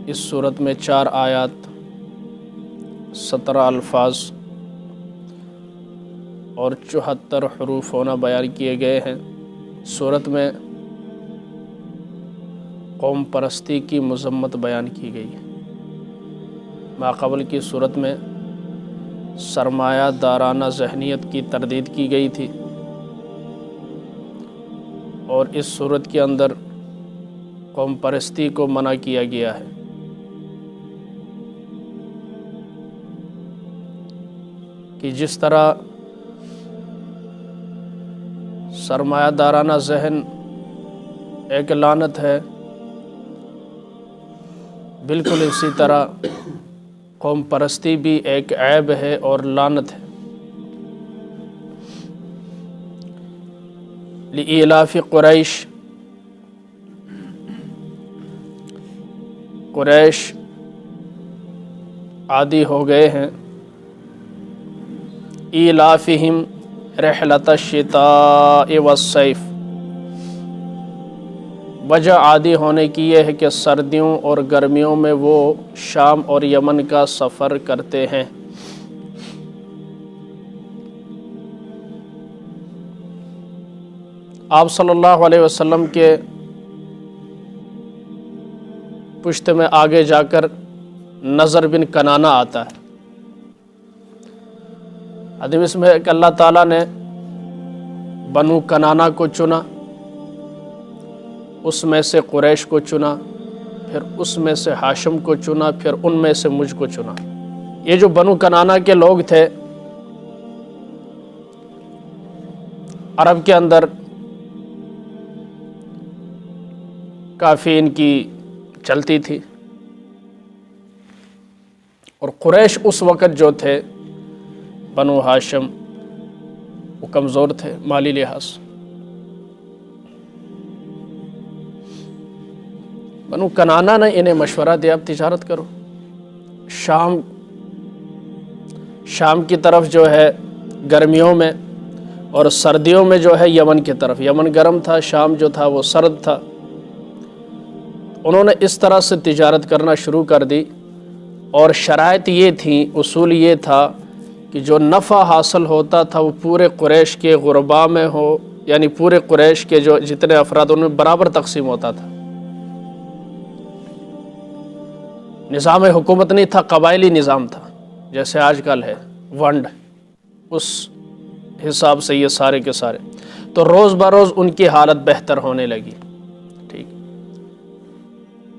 اس صورت میں 4 آیات، 17 الفاظ اور 74 حروف ہونا بیان کیے گئے ہیں۔ صورت میں قوم پرستی کی مذمت بیان کی گئی ہے۔ ماقبل کی صورت میں سرمایہ دارانہ ذہنیت کی تردید کی گئی تھی، اور اس صورت کے اندر قوم پرستی کو منع کیا گیا ہے۔ کہ جس طرح سرمایہ دارانہ ذہن ایک لعنت ہے، بالکل اسی طرح قوم پرستی بھی ایک عیب ہے اور لعنت ہے۔ لإیلاف قریش عادی ہو گئے ہیں ایلافہم رحلۃ الشتاء والصیف، وجہ عادی ہونے کی یہ ہے کہ سردیوں اور گرمیوں میں وہ شام اور یمن کا سفر کرتے ہیں۔ آپ صلی اللہ علیہ وسلم کے پشت میں آگے جا کر نضر بن کنانہ آتا ہے۔ حدیث میں کہ اللہ تعالیٰ نے بنو کنانہ کو چنا، اس میں سے قریش کو چنا، پھر اس میں سے ہاشم کو چنا، پھر ان میں سے مجھ کو چنا۔ یہ جو بنو کنانہ کے لوگ تھے، عرب کے اندر کافی ان کی چلتی تھی، اور قریش اس وقت جو تھے بنو ہاشم، وہ کمزور تھے مالی لحاظ۔ بنو کنانہ نے انہیں مشورہ دیا اب تجارت کرو، شام کی طرف جو ہے گرمیوں میں، اور سردیوں میں جو ہے یمن کی طرف۔ یمن گرم تھا، شام جو تھا وہ سرد تھا۔ انہوں نے اس طرح سے تجارت کرنا شروع کر دی، اور شرائط یہ تھیں، اصول یہ تھا کہ جو نفع حاصل ہوتا تھا وہ پورے قریش کے غرباء میں ہو، یعنی پورے قریش کے جو جتنے افراد ان میں برابر تقسیم ہوتا تھا۔ نظام حکومت نہیں تھا، قبائلی نظام تھا، جیسے آج کل ہے ونڈ، اس حساب سے یہ سارے کے سارے۔ تو روز بروز ان کی حالت بہتر ہونے لگی۔ ٹھیک،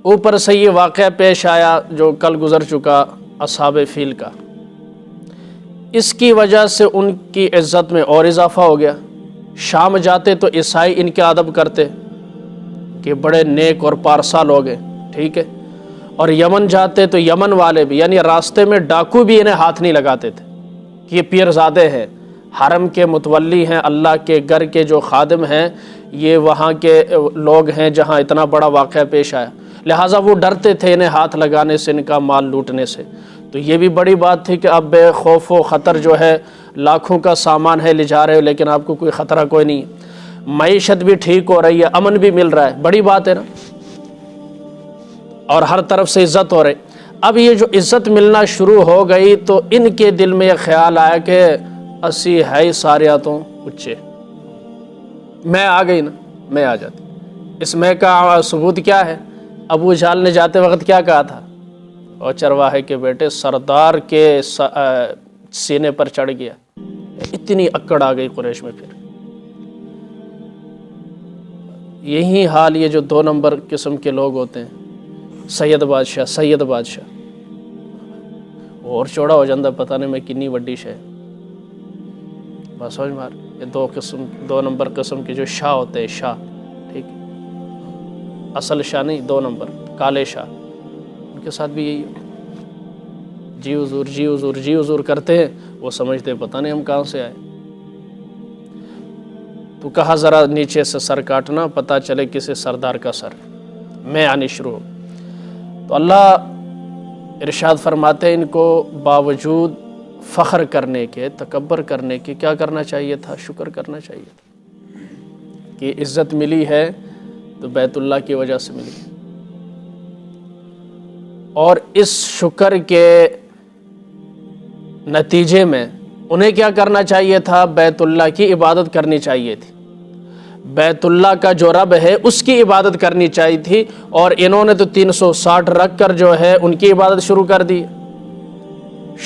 اوپر سے یہ واقعہ پیش آیا جو کل گزر چکا اصحاب فیل کا، اس کی وجہ سے ان کی عزت میں اور اضافہ ہو گیا۔ شام جاتے تو عیسائی ان کے ادب کرتے کہ بڑے نیک اور پارسا لوگ ہیں، ٹھیک ہے، اور یمن جاتے تو یمن والے بھی، یعنی راستے میں ڈاکو بھی انہیں ہاتھ نہیں لگاتے تھے کہ یہ پیرزادے ہیں، حرم کے متولی ہیں، اللہ کے گھر کے جو خادم ہیں، یہ وہاں کے لوگ ہیں جہاں اتنا بڑا واقعہ پیش آیا، لہٰذا وہ ڈرتے تھے انہیں ہاتھ لگانے سے، ان کا مال لوٹنے سے۔ تو یہ بھی بڑی بات تھی کہ اب بے خوف و خطر جو ہے، لاکھوں کا سامان ہے لے جا رہے ہو لیکن آپ کو کوئی خطرہ کوئی نہیں ہے، معیشت بھی ٹھیک ہو رہی ہے، امن بھی مل رہا ہے، بڑی بات ہے نا، اور ہر طرف سے عزت ہو رہی۔ اب یہ جو عزت ملنا شروع ہو گئی تو ان کے دل میں یہ خیال آیا کہ اسی ہے سارے تو اچھے، میں آ گئی نا، میں آ جاتی۔ اس میں کا ثبوت کیا ہے؟ ابو جہل نے جاتے وقت کیا کہا تھا؟ اور چرواہے کے بیٹے سردار کے سینے پر چڑھ گیا۔ اتنی اکڑ آ گئی قریش میں۔ پھر یہی حال یہ جو 2 نمبر قسم کے لوگ ہوتے ہیں، سید بادشاہ اور چوڑا ہو جاندہ پتہ نہیں میں کنی وڈی شے، بس سمجھ مار۔ یہ 2 نمبر قسم کے جو شاہ ہوتے ہیں، شاہ، ٹھیک، اصل شاہ نہیں، 2 نمبر کالے شاہ، ان کے ساتھ بھی یہی ہو، جی حضور جی حضور جی حضور کرتے ہیں، وہ سمجھتے پتہ نہیں ہم کہاں سے آئے۔ تو کہا ذرا نیچے سے سر کاٹنا، پتہ چلے کسی سردار کا سر، میں آنی شروع ہو۔ تو اللہ ارشاد فرماتے ہیں ان کو باوجود فخر کرنے کے، تکبر کرنے کے، کیا کرنا چاہیے تھا؟ شکر کرنا چاہیے تھا کہ عزت ملی ہے تو بیت اللہ کی وجہ سے ملی۔ اور اس شکر کے نتیجے میں انہیں کیا کرنا چاہیے تھا؟ بیت اللہ کی عبادت کرنی چاہیے تھی، بیت اللہ کا جو رب ہے اس کی عبادت کرنی چاہیے تھی، اور انہوں نے تو 360 رکھ کر جو ہے ان کی عبادت شروع کر دی۔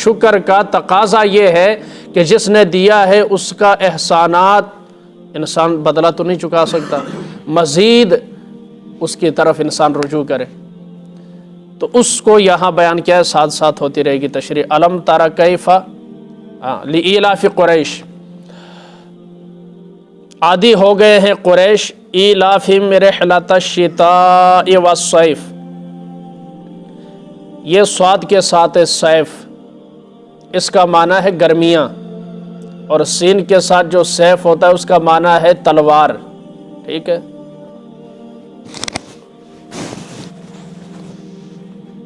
شکر کا تقاضا یہ ہے کہ جس نے دیا ہے اس کا احسانات انسان بدلہ تو نہیں چکا سکتا، مزید اس کی طرف انسان رجوع کرے، تو اس کو یہاں بیان کیا ہے، ساتھ ساتھ ہوتی رہے گی تشریح۔ الم تر کیف لإیلاف قریش، عادی ہو گئے ہیں قریش، ایلافہم رحلۃ الشتاء والصیف، یہ صاد کے ساتھ سیف، اس کا معنی ہے گرمیاں، اور سین کے ساتھ جو سیف ہوتا ہے اس کا معنی ہے تلوار، ٹھیک ہے۔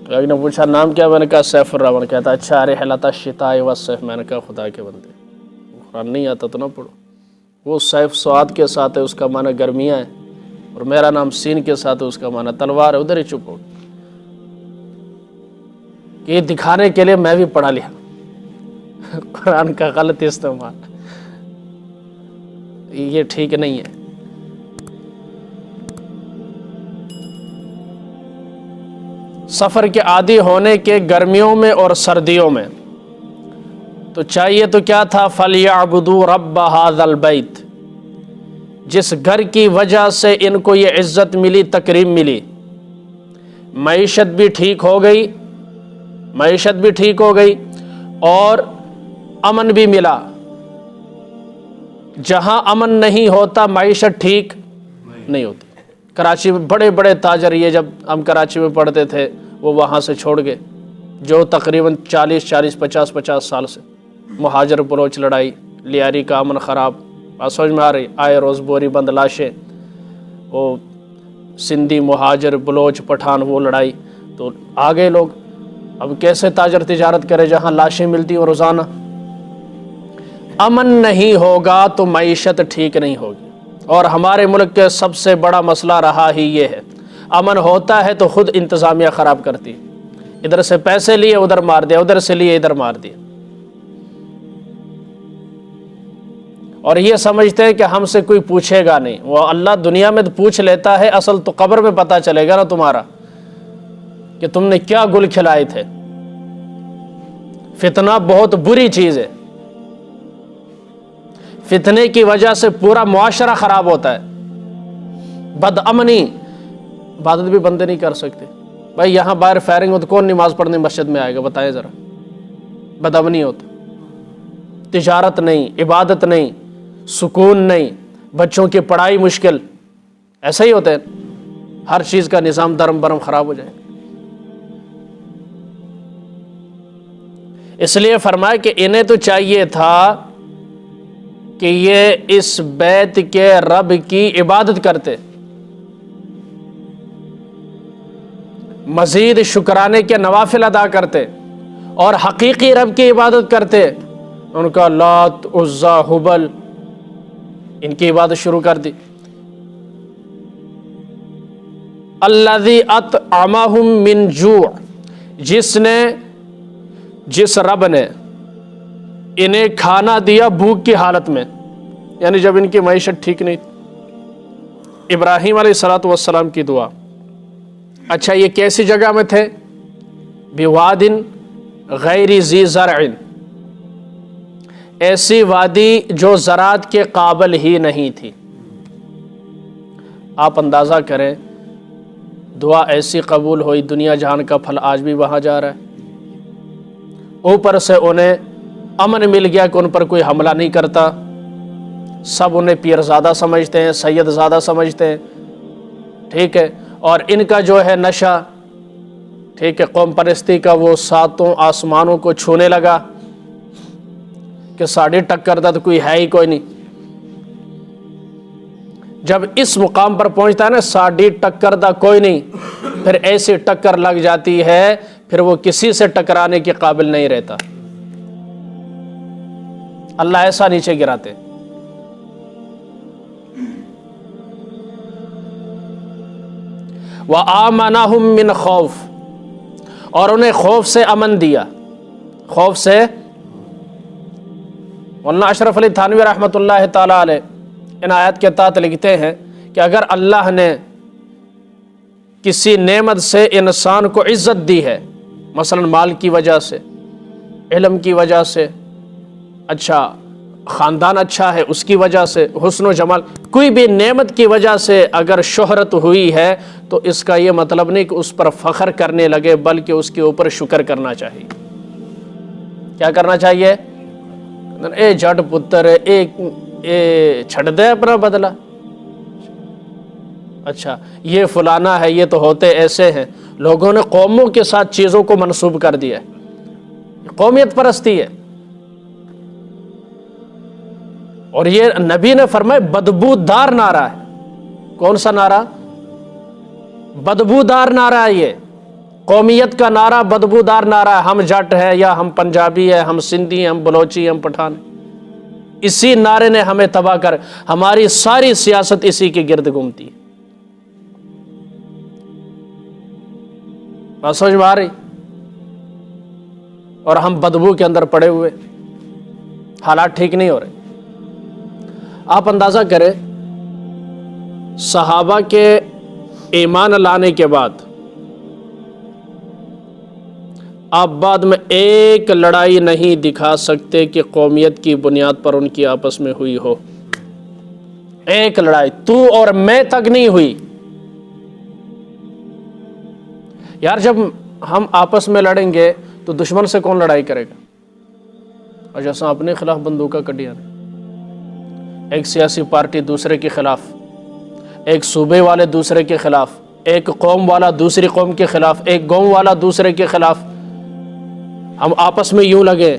ایک نے پوچھا نام کیا؟ میں نے کہا سیف الرحمن، کہتا اچھا رحلۃ الشتاء والصیف، میں نے کہا خدا کے بندے قرآن نہیں آتا تو نہ پڑھو، وہ سیف سواد کے ساتھ ہے اس کا معنی گرمیاں ہے، اور میرا نام سین کے ساتھ ہے اس کا معنی تلوار ہے، ادھر ہی چپ ہو۔ یہ دکھانے کے لیے میں بھی پڑھا لیا قرآن کا غلط استعمال، یہ ٹھیک نہیں ہے۔ سفر کے عادی ہونے کے گرمیوں میں اور سردیوں میں تو چاہیے تو کیا تھا؟ فَلْيَعْبُدُوا رَبَّ هَذَا الْبَيْتِ، جس گھر کی وجہ سے ان کو یہ عزت ملی، تکریم ملی، معیشت بھی ٹھیک ہو گئی، معیشت بھی ٹھیک ہو گئی اور امن بھی ملا۔ جہاں امن نہیں ہوتا معیشت ٹھیک نہیں ہوتی۔ کراچی میں بڑے بڑے تاجر، یہ جب ہم کراچی میں پڑھتے تھے وہ وہاں سے چھوڑ گئے، جو تقریباً 50 سال سے مہاجر بلوچ لڑائی، لیاری کا امن خراب، سمجھ میں آ رہی، آئے روز بوری بند لاشیں، وہ سندھی مہاجر بلوچ پٹھان وہ لڑائی، تو آگے لوگ اب کیسے تاجر تجارت کرے جہاں لاشیں ملتی ہیں روزانہ؟ امن نہیں ہوگا تو معیشت ٹھیک نہیں ہوگی، اور ہمارے ملک کے سب سے بڑا مسئلہ رہا ہی یہ ہے، امن ہوتا ہے تو خود انتظامیہ خراب کرتی، ادھر سے پیسے لیے ادھر مار دیا، ادھر سے لیے ادھر مار دیا، اور یہ سمجھتے ہیں کہ ہم سے کوئی پوچھے گا نہیں۔ وہ اللہ دنیا میں تو پوچھ لیتا ہے، اصل تو قبر میں پتہ چلے گا نا تمہارا کہ تم نے کیا گل کھلائے تھے۔ فتنہ بہت بری چیز ہے، فتنے کی وجہ سے پورا معاشرہ خراب ہوتا ہے، بد امنی، عبادت بھی بندے نہیں کر سکتے۔ بھائی یہاں باہر فائرنگ ہو تو کون نماز پڑھنے مسجد میں آئے گا؟ بتائیں ذرا، بد امنی ہوتا، تجارت نہیں، عبادت نہیں، سکون نہیں، بچوں کی پڑھائی مشکل، ایسا ہی ہوتا ہے، ہر چیز کا نظام درم برم خراب ہو جائے۔ اس لیے فرمایا کہ انہیں تو چاہیے تھا کہ یہ اس بیت کے رب کی عبادت کرتے، مزید شکرانے کے نوافل ادا کرتے، اور حقیقی رب کی عبادت کرتے، ان کا لات عزا حبل ان کی عبادت شروع کر دی۔ الذی اطعمہم من جوع، جس رب نے انہیں کھانا دیا بھوک کی حالت میں، یعنی جب ان کی معیشت ٹھیک نہیں تھی۔ ابراہیم علیہ السلام کی دعا، اچھا یہ کیسی جگہ میں تھے؟ بواد غیر ذی زرع، ایسی وادی جو زراعت کے قابل ہی نہیں تھی۔ آپ اندازہ کریں، دعا ایسی قبول ہوئی، دنیا جہان کا پھل آج بھی وہاں جا رہا ہے، اوپر سے انہیں امن مل گیا کہ ان پر کوئی حملہ نہیں کرتا، سب انہیں پیرزادہ سمجھتے ہیں، سید زادہ سمجھتے ہیں، ٹھیک ہے، اور ان کا جو ہے نشہ، ٹھیک ہے، قوم پرستی کا وہ ساتوں آسمانوں کو چھونے لگا کہ ساڑھی ٹکر دا تو کوئی ہے ہی کوئی نہیں۔ جب اس مقام پر پہنچتا ہے نا ساڑھی ٹکر دا کوئی نہیں، پھر ایسی ٹکر لگ جاتی ہے، پھر وہ کسی سے ٹکرانے کے قابل نہیں رہتا، اللہ ایسا نیچے گراتے۔ وَآمَنَهُم مِّنْ خَوْفٍ، اور انہیں خوف سے امن دیا، خوف سے۔ مولانا اشرف علی تھانوی رحمۃ اللہ تعالیٰ علیہ ان آیات کے تحت لکھتے ہیں کہ اگر اللہ نے کسی نعمت سے انسان کو عزت دی ہے، مثلا مال کی وجہ سے، علم کی وجہ سے، اچھا خاندان اچھا ہے اس کی وجہ سے، حسن و جمال، کوئی بھی نعمت کی وجہ سے اگر شہرت ہوئی ہے تو اس کا یہ مطلب نہیں کہ اس پر فخر کرنے لگے، بلکہ اس کے اوپر شکر کرنا چاہیے۔ کیا کرنا چاہیے؟ اے جٹ پتر اے چھڑ دے اپنا بدلہ، اچھا یہ فلانا ہے، یہ تو ہوتے ایسے ہیں۔ لوگوں نے قوموں کے ساتھ چیزوں کو منسوب کر دیا ہے، قومیت پرستی ہے۔ اور یہ نبی نے فرمایا بدبودار نعرہ ہے۔ کون سا نعرہ؟ بدبودار نعرہ ہے یہ، قومیت کا نعرہ بدبودار نعرہ ہے۔ ہم جٹ ہیں یا ہم پنجابی ہیں، ہم سندھی ہیں، ہم بلوچی ہیں، ہم پٹھان ہیں، اسی نعرے نے ہمیں تباہ کر، ہماری ساری سیاست اسی کے گرد گھومتی ہے۔ بات سمجھ میں آ رہی؟ اور ہم بدبو کے اندر پڑے ہوئے، حالات ٹھیک نہیں ہو رہے۔ آپ اندازہ کریں صحابہ کے ایمان لانے کے بعد آپ بعد میں ایک لڑائی نہیں دکھا سکتے کہ قومیت کی بنیاد پر ان کی آپس میں ہوئی ہو۔ ایک لڑائی تو اور میں تک نہیں ہوئی۔ یار جب ہم آپس میں لڑیں گے تو دشمن سے کون لڑائی کرے گا؟ اور جیسا اپنے خلاف بندوقہ کڈیا، ایک سیاسی پارٹی دوسرے کے خلاف، ایک صوبے والے دوسرے کے خلاف، ایک قوم والا دوسری قوم کے خلاف، ایک گاؤں والا دوسرے کے خلاف، ہم آپس میں یوں لگے،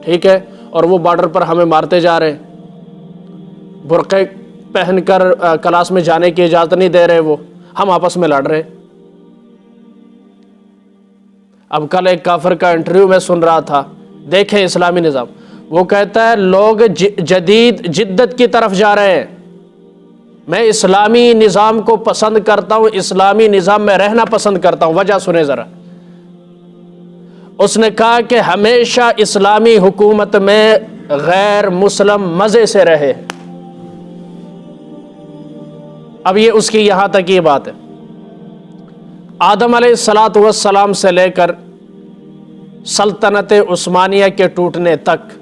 ٹھیک ہے، اور وہ بارڈر پر ہمیں مارتے جا رہے ہیں، برقعے پہن کر کلاس میں جانے کی اجازت نہیں دے رہے، وہ ہم آپس میں لڑ رہے۔ اب کل ایک کافر کا انٹرویو میں سن رہا تھا، دیکھیں اسلامی نظام، وہ کہتا ہے لوگ جدید جدت کی طرف جا رہے ہیں، میں اسلامی نظام کو پسند کرتا ہوں، اسلامی نظام میں رہنا پسند کرتا ہوں۔ وجہ سنیں ذرا، اس نے کہا کہ ہمیشہ اسلامی حکومت میں غیر مسلم مزے سے رہے۔ اب یہ اس کی یہاں تک یہ بات ہے، آدم علیہ السلام سے لے کر سلطنت عثمانیہ کے ٹوٹنے تک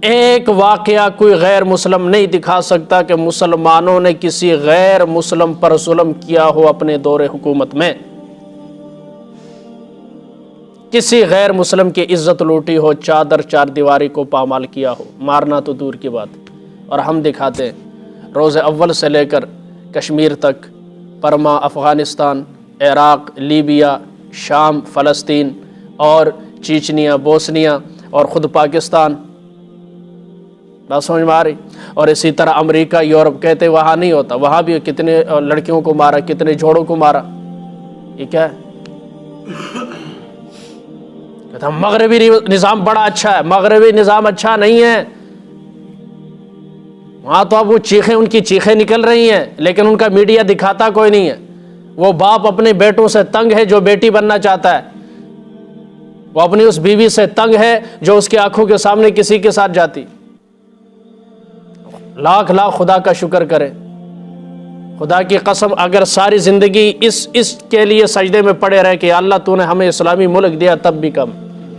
ایک واقعہ کوئی غیر مسلم نہیں دکھا سکتا کہ مسلمانوں نے کسی غیر مسلم پر ظلم کیا ہو اپنے دور حکومت میں، کسی غیر مسلم کی عزت لوٹی ہو، چادر چار دیواری کو پامال کیا ہو، مارنا تو دور کی بات۔ اور ہم دکھاتے ہیں روز اول سے لے کر کشمیر تک، برما، افغانستان، عراق، لیبیا، شام، فلسطین اور چیچنیا، بوسنیا اور خود پاکستان، بات سمجھ میں آ رہی؟ اور اسی طرح امریکہ، یورپ، کہتے وہاں نہیں ہوتا، وہاں بھی کتنے لڑکیوں کو مارا، کتنے جوڑوں کو مارا۔ یہ کیا ہے؟ کہتا مغربی نظام بڑا اچھا ہے، مغربی نظام اچھا نہیں ہے، وہاں تو اب وہ چیخیں، ان کی چیخیں نکل رہی ہیں، لیکن ان کا میڈیا دکھاتا کوئی نہیں ہے۔ وہ باپ اپنے بیٹوں سے تنگ ہے جو بیٹی بننا چاہتا ہے، وہ اپنی اس بیوی سے تنگ ہے جو اس کی آنکھوں کے سامنے کسی کے ساتھ جاتی۔ لاکھ لاکھ خدا کا شکر کرے، خدا کی قسم اگر ساری زندگی اس کے لیے سجدے میں پڑے رہے کہ اللہ تو نے ہمیں اسلامی ملک دیا تب بھی کم،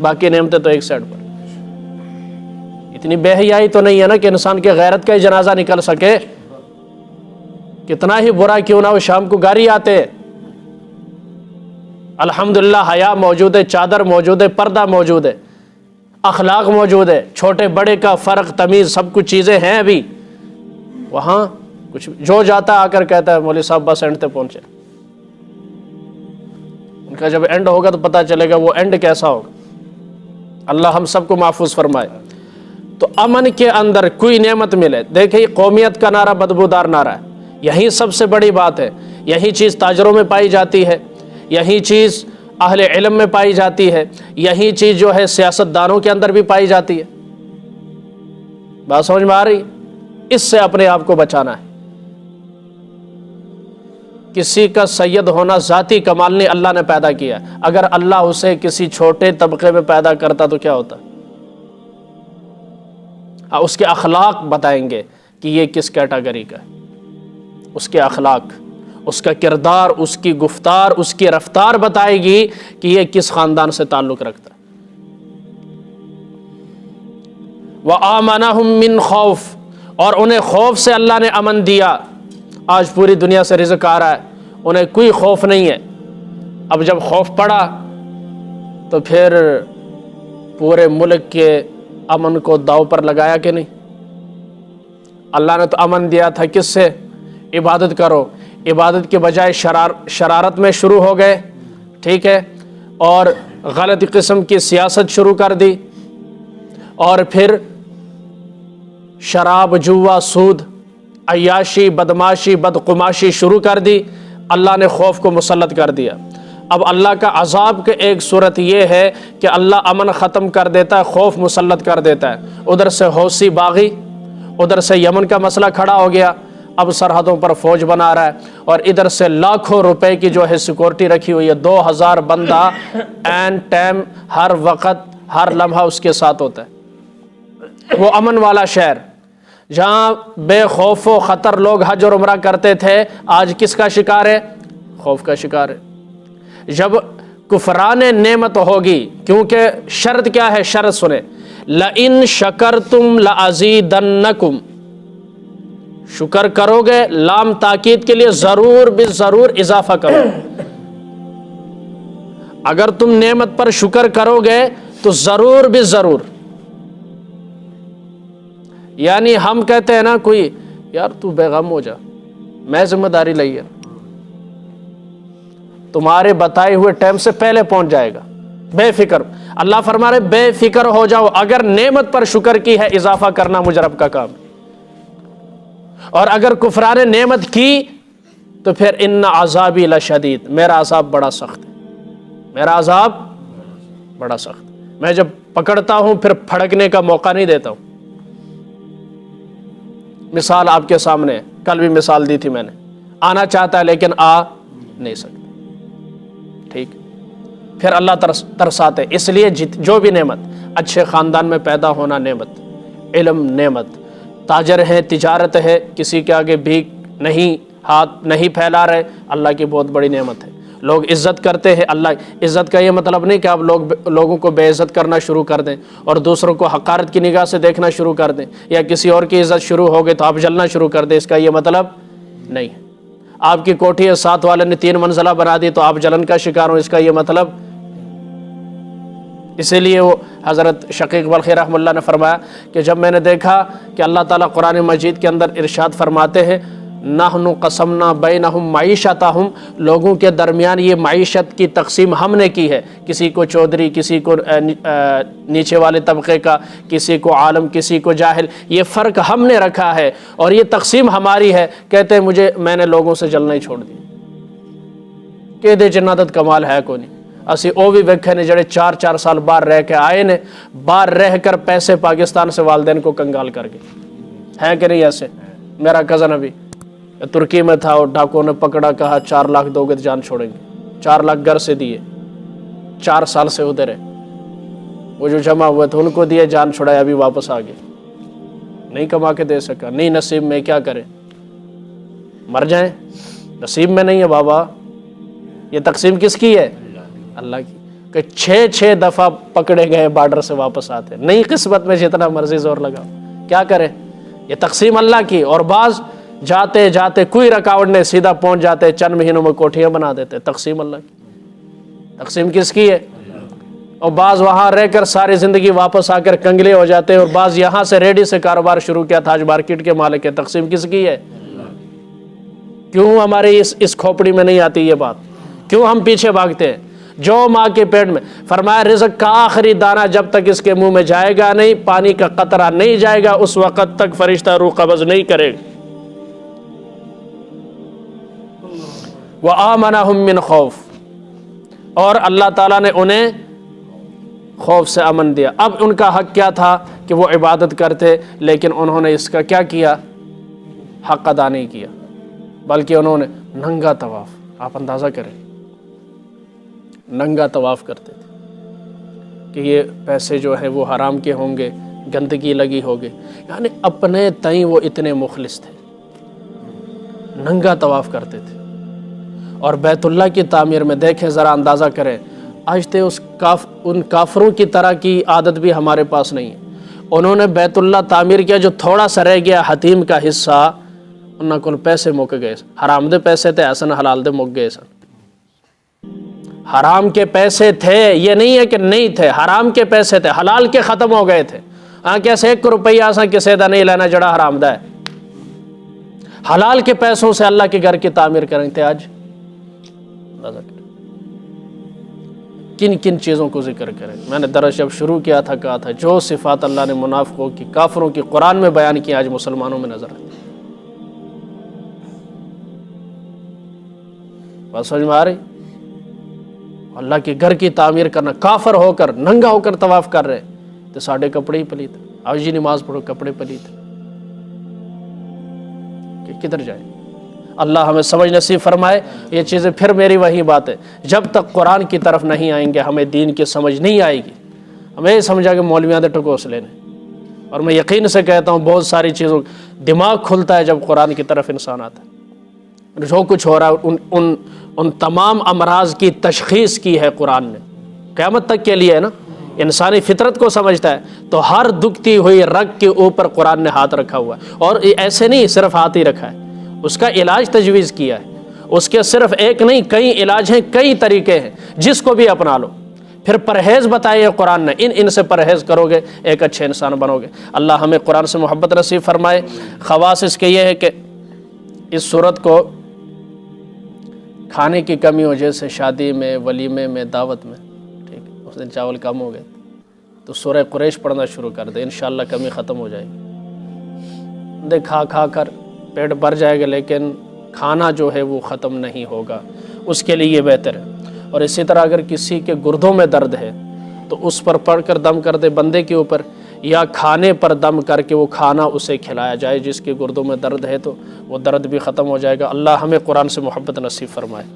باقی نعمتیں تو ایک سائڈ پر۔ اتنی بے حیائی تو نہیں ہے نا کہ انسان کے غیرت کا ہی جنازہ نکل سکے، کتنا ہی برا کیوں نہ ہو، شام کو گاڑی آتے، الحمدللہ حیا موجود ہے، چادر موجود ہے، پردہ موجود ہے، اخلاق موجود ہے، چھوٹے بڑے کا فرق تمیز سب کچھ چیزیں ہیں۔ ابھی وہاں کچھ جو جاتا آ کر کہتا ہے مولوی صاحب بس اینڈ تک پہنچے، ان کا جب اینڈ ہوگا تو پتہ چلے گا وہ اینڈ کیسا ہوگا۔ اللہ ہم سب کو محفوظ فرمائے۔ تو امن کے اندر کوئی نعمت ملے، دیکھیں قومیت کا نعرہ بدبودار نعرہ ہے، یہی سب سے بڑی بات ہے، یہی چیز تاجروں میں پائی جاتی ہے، یہی چیز اہل علم میں پائی جاتی ہے، یہی چیز جو ہے سیاست دانوں کے اندر بھی پائی جاتی ہے۔ بات سمجھ میں آ رہی؟ اس سے اپنے آپ کو بچانا ہے۔ کسی کا سید ہونا ذاتی کمال نہیں، اللہ نے پیدا کیا ہے۔ اگر اللہ اسے کسی چھوٹے طبقے میں پیدا کرتا تو کیا ہوتا؟ اس کے اخلاق بتائیں گے کہ یہ کس کیٹیگری کا ہے، اس کے اخلاق، اس کا کردار، اس کی گفتار، اس کی رفتار بتائے گی کہ یہ کس خاندان سے تعلق رکھتا ہے۔ وَآمَنَهُم مِّن خوف، اور انہیں خوف سے اللہ نے امن دیا۔ آج پوری دنیا سے رزق آ رہا ہے، انہیں کوئی خوف نہیں ہے۔ اب جب خوف پڑا تو پھر پورے ملک کے امن کو داؤ پر لگایا کہ نہیں؟ اللہ نے تو امن دیا تھا کس سے؟ عبادت کرو، عبادت کے بجائے شرارت میں شروع ہو گئے، ٹھیک ہے، اور غلط قسم کی سیاست شروع کر دی، اور پھر شراب، جوا، سود، عیاشی، بدماشی، بدقماشی شروع کر دی۔ اللہ نے خوف کو مسلط کر دیا۔ اب اللہ کا عذاب کی ایک صورت یہ ہے کہ اللہ امن ختم کر دیتا ہے، خوف مسلط کر دیتا ہے۔ ادھر سے حوثی باغی، ادھر سے یمن کا مسئلہ کھڑا ہو گیا، اب سرحدوں پر فوج بنا رہا ہے، اور ادھر سے لاکھوں روپے کی جو ہے سیکورٹی رکھی ہوئی ہے، 2000 بندہ این ٹائم ہر وقت ہر لمحہ اس کے ساتھ ہوتا ہے۔ وہ امن والا شہر جہاں بے خوف و خطر لوگ حج اور عمرہ کرتے تھے، آج کس کا شکار ہے؟ خوف کا شکار ہے۔ جب کفران نعمت ہوگی، کیونکہ شرط کیا ہے؟ شرط سنیں، لَإِن شَكَرْتُمْ لَأَزِيدَنَّكُمْ، شکر کرو گے، لام تاکید کے لیے ضرور بالضرور اضافہ کرو، اگر تم نعمت پر شکر کرو گے تو ضرور بالضرور۔ یعنی ہم کہتے ہیں نا، کوئی یار تو بے غم ہو جا، میں ذمہ داری لئی ہے، تمہارے بتائے ہوئے ٹائم سے پہلے پہنچ جائے گا، بے فکر۔ اللہ فرما رہے بے فکر ہو جاؤ، اگر نعمت پر شکر کی ہے اضافہ کرنا مجرب کا کام، اور اگر کفران نعمت کی تو پھر ان عذابی لشدید، میرا عذاب بڑا سخت ہے، میرا عذاب بڑا سخت ہے، میں جب پکڑتا ہوں پھر پھڑکنے کا موقع نہیں دیتا ہوں۔ مثال آپ کے سامنے ہے، کل بھی مثال دی تھی میں نے، آنا چاہتا ہے لیکن آ نہیں سکتا، ٹھیک، پھر اللہ ترساتے۔ اس لیے جو بھی نعمت، اچھے خاندان میں پیدا ہونا نعمت، علم نعمت، تاجر ہیں، تجارت ہے، کسی کے آگے بھیک نہیں، ہاتھ نہیں پھیلا رہے، اللہ کی بہت بڑی نعمت ہے۔ لوگ عزت کرتے ہیں، اللہ عزت کا یہ مطلب نہیں کہ آپ لوگوں کو بے عزت کرنا شروع کر دیں اور دوسروں کو حقارت کی نگاہ سے دیکھنا شروع کر دیں، یا کسی اور کی عزت شروع ہو گئی تو آپ جلنا شروع کر دیں، اس کا یہ مطلب نہیں ہے۔ آپ کی کوٹھی ہے، ساتھ والے نے 3 منزلہ بنا دی تو آپ جلن کا شکار ہوں، اس کا یہ مطلب۔ اسی لیے وہ حضرت شقیق بلخی رحمہ اللہ نے فرمایا کہ جب میں نے دیکھا کہ اللہ تعالیٰ قرآن مجید کے اندر ارشاد فرماتے ہیں نحن قسمنا بینہم معیشتہم، لوگوں کے درمیان یہ معیشت کی تقسیم ہم نے کی ہے، کسی کو چودھری، کسی کو نیچے والے طبقے کا، کسی کو عالم، کسی کو جاہل، یہ فرق ہم نے رکھا ہے اور یہ تقسیم ہماری ہے۔ کہتے ہیں میں نے لوگوں سے جلنا ہی چھوڑ دیا، کہ دے جنادت کمال ہے کو نہیں۔ اسی وہ بھی ویکھے نے جڑے 4 سال باہر رہ کے آئے نے، باہر رہ کر پیسے پاکستان سے والدین کو کنگال کر گئے، ہے کہ نہیں؟ ایسے میرا کزن ابھی ترکی میں تھا اور ڈاکوں نے پکڑا، کہا 4 لاکھ دو گے تو جان چھوڑیں گے، 4 لاکھ گھر سے دیے، 4 سال سے ادھر ہے، وہ جو جمع ہوئے تھے ان کو دیے، جان چھڑائے، ابھی واپس آ گئے، نہیں کما کے دے سکا، نہیں نصیب میں، کیا کریں، مر جائیں، نصیب میں نہیں ہے بابا۔ یہ تقسیم کس کی ہے؟ اللہ کی، کہ 6 دفعہ پکڑے گئے بارڈر سے واپس آتے، نہیں قسمت میں جتنا مرضی زور لگاؤ، کیا کریں، یہ تقسیم اللہ کی۔ اور بعض جاتے جاتے کوئی رکاوٹ نہیں، سیدھا پہنچ جاتے، چند مہینوں میں کوٹھیاں بنا دیتے، تقسیم اللہ کی۔ تقسیم کس کی ہے؟ اور بعض وہاں رہ کر ساری زندگی واپس آ کر کنگلے ہو جاتے، اور بعض یہاں سے ریڈی سے کاروبار شروع کیا تھا، آج مارکیٹ کے مالک ہے۔ تقسیم کس کی ہے؟ کیوں ہماری اس کھوپڑی میں نہیں آتی یہ بات؟ کیوں ہم پیچھے بھاگتے ہیں؟ جو ماں کے پیٹ میں، فرمایا رزق کا آخری دانہ جب تک اس کے منہ میں جائے گا نہیں، پانی کا قطرہ نہیں جائے گا، اس وقت تک فرشتہ روح قبض نہیں کرے گا۔ وَآمَنَهُم مِّن خوف، اور اللہ تعالیٰ نے انہیں خوف سے امن دیا۔ اب ان کا حق کیا تھا کہ وہ عبادت کرتے، لیکن انہوں نے اس کا کیا کیا؟ حق ادا نہیں کیا، بلکہ انہوں نے ننگا طواف، آپ اندازہ کریں، ننگا طواف کرتے تھے کہ یہ پیسے جو ہیں وہ حرام کے ہوں گے، گندگی لگی ہوگی، یعنی اپنے تئیں وہ اتنے مخلص تھے، ننگا طواف کرتے تھے۔ اور بیت اللہ کی تعمیر میں دیکھیں ذرا، اندازہ کریں، آج تے ان کافروں کی طرح کی عادت بھی ہمارے پاس نہیں ہے۔ انہوں نے بیت اللہ تعمیر کیا، جو تھوڑا سا رہ گیا حتیم کا حصہ، انہاں کول پیسے مک گئے، حرام دے پیسے تھے ایسا، حلال دے مک گئے سن۔ حرام کے پیسے تھے، یہ نہیں ہے کہ نہیں تھے، حرام کے پیسے تھے، حلال کے ختم ہو گئے تھے۔ کیسے 1 روپیہ آساں کسے دا نہیں لینا جڑا حرام دا ہے، حلال کے پیسوں سے اللہ کے گھر کی تعمیر کریں تھے۔ آج کن کن چیزوں کو ذکر کریں۔ میں نے درس جب شروع کیا تھا کہا تھا جو صفات اللہ نے منافقوں کی، کافروں کی قرآن میں بیان کی، آج مسلمانوں میں نظر آتی۔ بات سمجھ میں آ رہی؟ اللہ کے گھر کی تعمیر کرنا، کافر ہو کر ننگا ہو کر طواف کر رہے تو ساڑھے کپڑے ہی پلیت، آج جی نماز پڑھو کپڑے پلیت، کہ کدھر جائے؟ اللہ ہمیں سمجھ نصیب فرمائے۔ یہ چیزیں پھر میری وہی بات ہے، جب تک قرآن کی طرف نہیں آئیں گے ہمیں دین کی سمجھ نہیں آئے گی۔ ہمیں یہ سمجھا کہ مولویاں دے ٹکوس لینے، اور میں یقین سے کہتا ہوں بہت ساری چیزوں دماغ کھلتا ہے جب قرآن کی طرف انسان آتا ہے۔ جو کچھ ہو رہا ہے ان تمام امراض کی تشخیص کی ہے قرآن نے، قیامت تک کے لیے ہے نا۔ انسانی فطرت کو سمجھتا ہے تو ہر دکھتی ہوئی رگ کے اوپر قرآن نے ہاتھ رکھا ہوا ہے، اور ایسے نہیں صرف ہاتھ ہی رکھا ہے، اس کا علاج تجویز کیا ہے۔ اس کے صرف ایک نہیں کئی علاج ہیں، کئی طریقے ہیں، جس کو بھی اپنا لو۔ پھر پرہیز بتائے قرآن نے، ان سے پرہیز کرو گے ایک اچھے انسان بنو گے۔ اللہ ہمیں قرآن سے محبت نصیب فرمائے۔ خواص اس کے یہ ہے کہ اس صورت کو کھانے کی کمی ہو، جیسے شادی میں، ولیمے میں، دعوت میں، ٹھیک ہے، اس دن چاول کم ہو گئے تو سورہ قریش پڑھنا شروع کر دے، انشاءاللہ کمی ختم ہو جائے گی۔ دیکھ کھا کر پیٹ بھر جائے گا، لیکن کھانا جو ہے وہ ختم نہیں ہوگا، اس کے لیے یہ بہتر ہے۔ اور اسی طرح اگر کسی کے گردوں میں درد ہے تو اس پر پڑھ کر دم کر دے بندے کے اوپر، یا کھانے پر دم کر کے وہ کھانا اسے کھلایا جائے، جس کے گردوں میں درد ہے تو وہ درد بھی ختم ہو جائے گا۔ اللہ ہمیں قرآن سے محبت نصیب فرمائے۔